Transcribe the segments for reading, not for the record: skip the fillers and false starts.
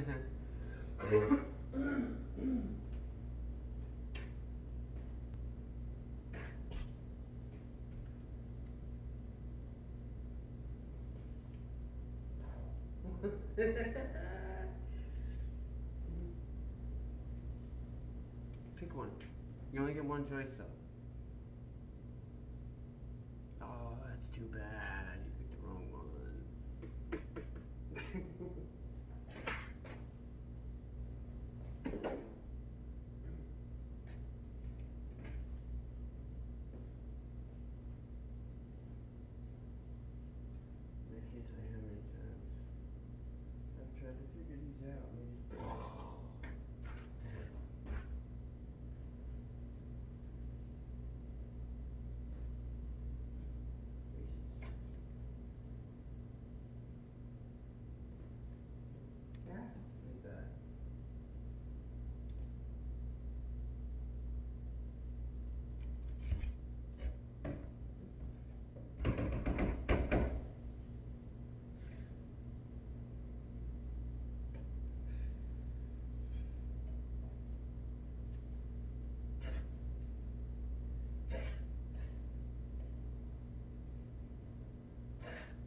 Pick one. You only get one choice though. Oh, that's too bad. You picked the wrong one. I can't tell you how many times I've tried to figure these out. And they just... Yeah, like that.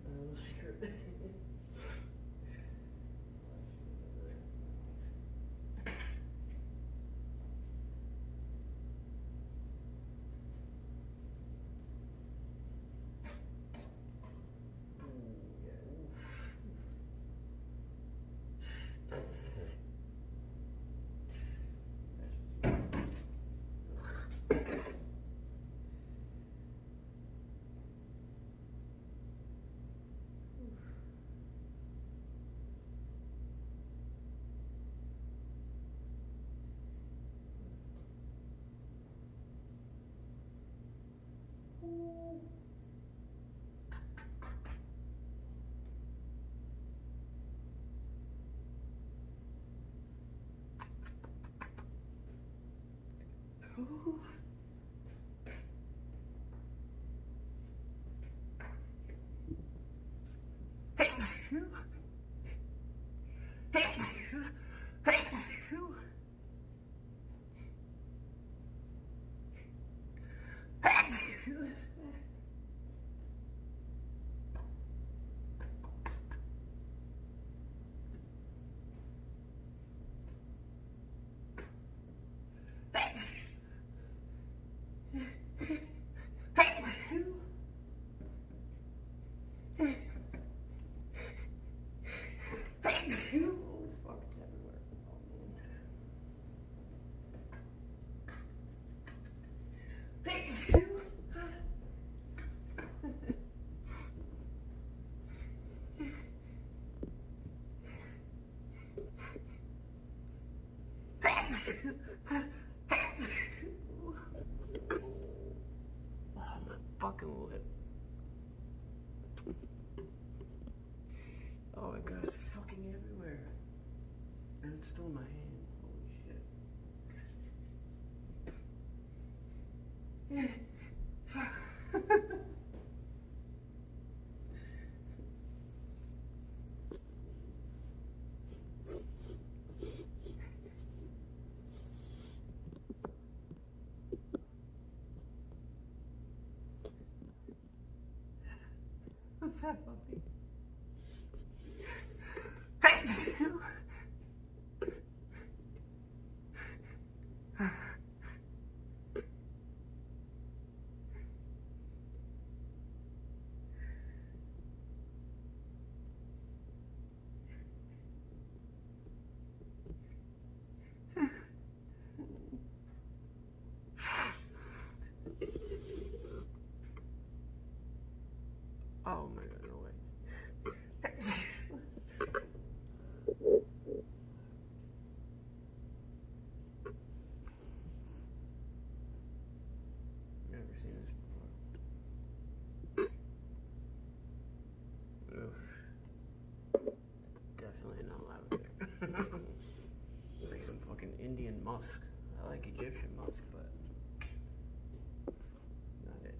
Oh, secret. Ooh. Oh, my fucking lip. Oh my god, it's fucking everywhere. And it's still in my hand. Holy shit. Fat puppy. Oh my god, no way. Never seen this before. Oof. Definitely not lavender. Like some fucking Indian musk. I like Egyptian musk, but not it.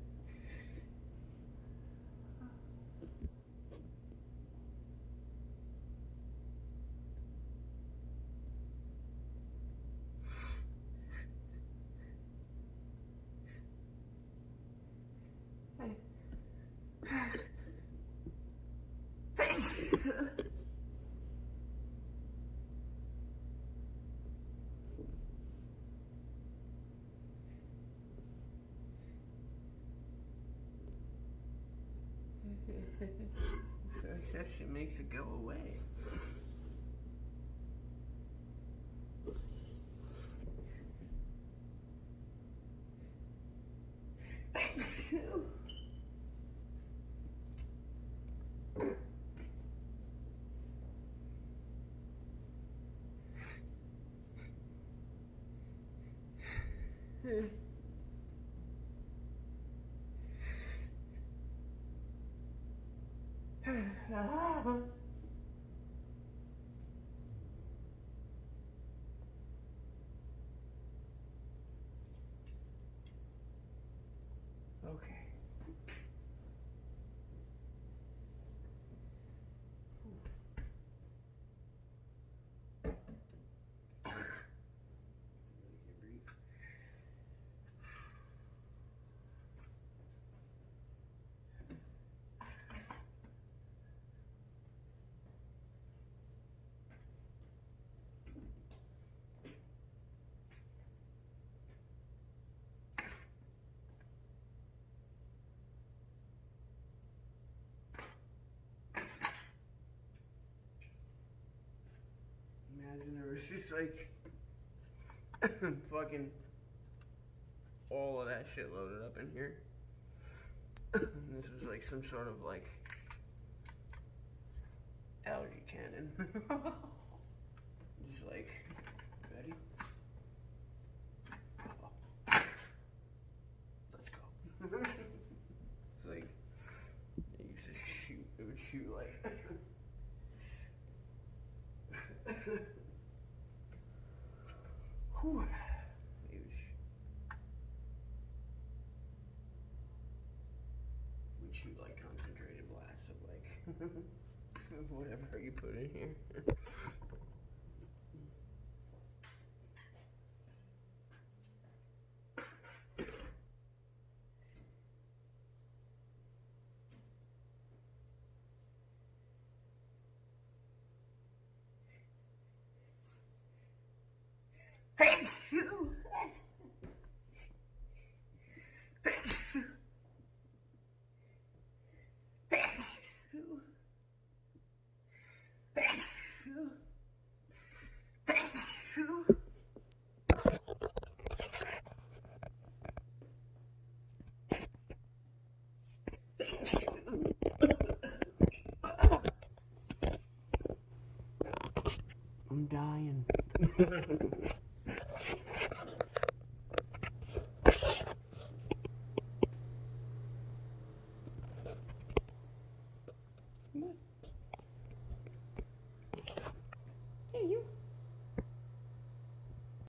That shit makes it go away. Okay. Imagine there was just like fucking all of that shit loaded up in here. And this was like some sort of like algae cannon. Just like, ready? Let's go. It's like, it used to shoot, it would shoot like. Whew. We'd shoot like concentrated blasts of like whatever you put in here. Hey, you. I'm dying. What?